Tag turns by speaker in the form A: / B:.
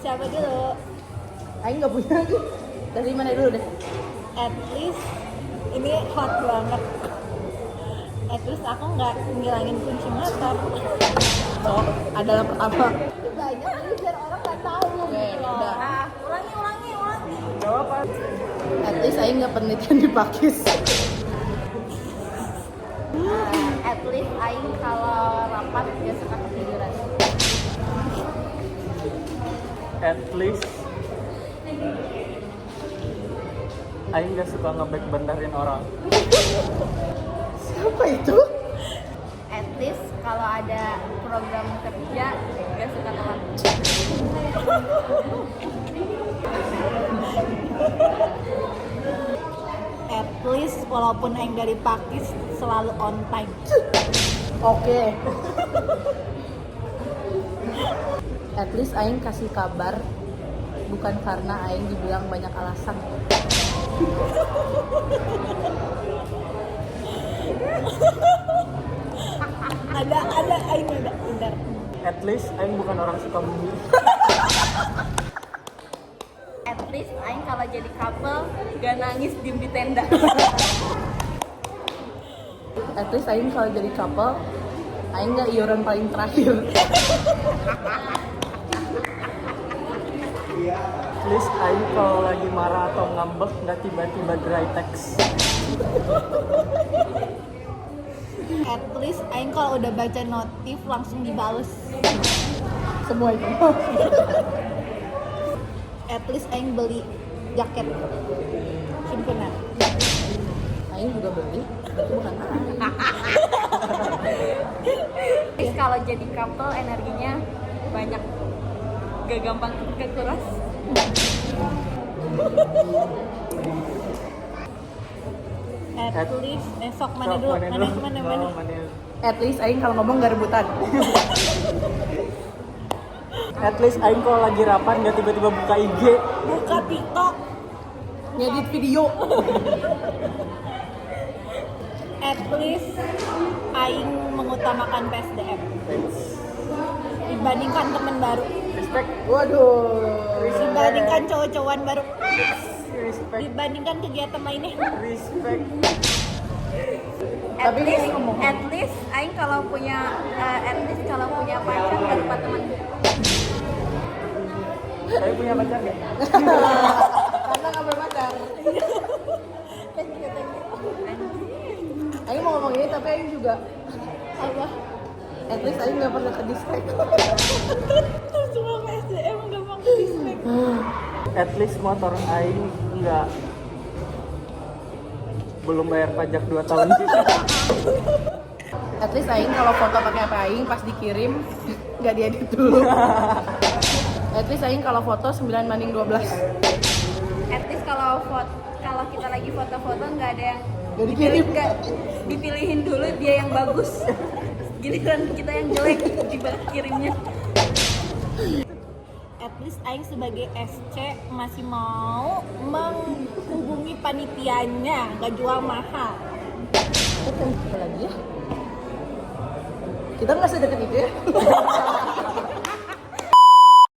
A: siapa dulu?
B: Aing nggak punya lagi. Dari mana dulu deh?
A: At least ini hot banget. At least aku nggak ngilangin kunci motor.
B: So, adalah pertama.
A: Itu banyak jadi biar orang nggak tahu.
B: Oke, udah.
A: Ah, ulangi.
B: Gak apa. At least Aing nggak penelitian di Pakis.
A: At least Aing kalau rapat dia suka ketiduran.
C: At least Aing gak suka nge-back bendarin orang.
B: Siapa itu?
A: At least kalau ada program kerja dia suka telat. At least walaupun Aing dari Pakis selalu on time.
B: Oke. At least Aing kasih kabar bukan karena Aing dibilang banyak alasan.
A: ada Aing ada bentar.
C: At least Aing bukan orang suka bumi.
A: At least Aing kalau jadi couple gak nangis diem di tenda.
B: At least Aing kalau jadi couple, Aing nggak iuran paling terakhir.
C: At least Aing kalau lagi marah atau ngambek nggak tiba-tiba dry text.
A: At least Aing kalau udah baca notif langsung dibales.
B: Semua itu.
A: At least Aing beli jaket simpenan.
B: Aing juga beli, tapi bukan Aing.
A: Terus kalau jadi couple energinya banyak, gak gampang kekuras. At least sok mana dulu? Mana?
B: At least Aing kalau ngomong nggak rebutan.
C: At least Aing kalau lagi rapat nggak tiba-tiba buka IG.
A: Buka TikTok.
B: Ngedit video.
A: At least Aing mengutamakan PSDM dibandingkan temen baru,
C: Respect.
B: Waduh.
A: dibandingkan cowok-cowokan baru,
C: Respect.
A: dibandingkan kegiatan lainnya.
C: Respect.
A: At
B: Tapi
A: least,
B: ini ngomong.
A: at least Aing kalau punya pacar gak lupa temen.
C: Saya punya pacar nggak?
B: Karena nggak berpacar.
A: Thank you.
B: Aing mau ngomong ini tapi Aing juga
A: Apa?
B: at least Aing nggak pernah ke distract.
A: Semua PSDM gampang ke-distract.
C: At least motor Aing nggak belum bayar pajak 2 tahun.
B: At least Aing kalau foto pakai HP Aing pas dikirim nggak diedit dulu. At least Aing kalau foto 9:12.
A: At least kalau kita lagi foto-foto nggak ada yang
B: Nggak dikirim.
A: nggak dipilihin dulu dia yang bagus. Giliran kita yang jelek dibalik kirimnya. At least Aing sebagai SC masih mau menghubungi panitianya, nggak jual mahal.
B: Apa lagi ya? Kita nggak sedekat itu ya.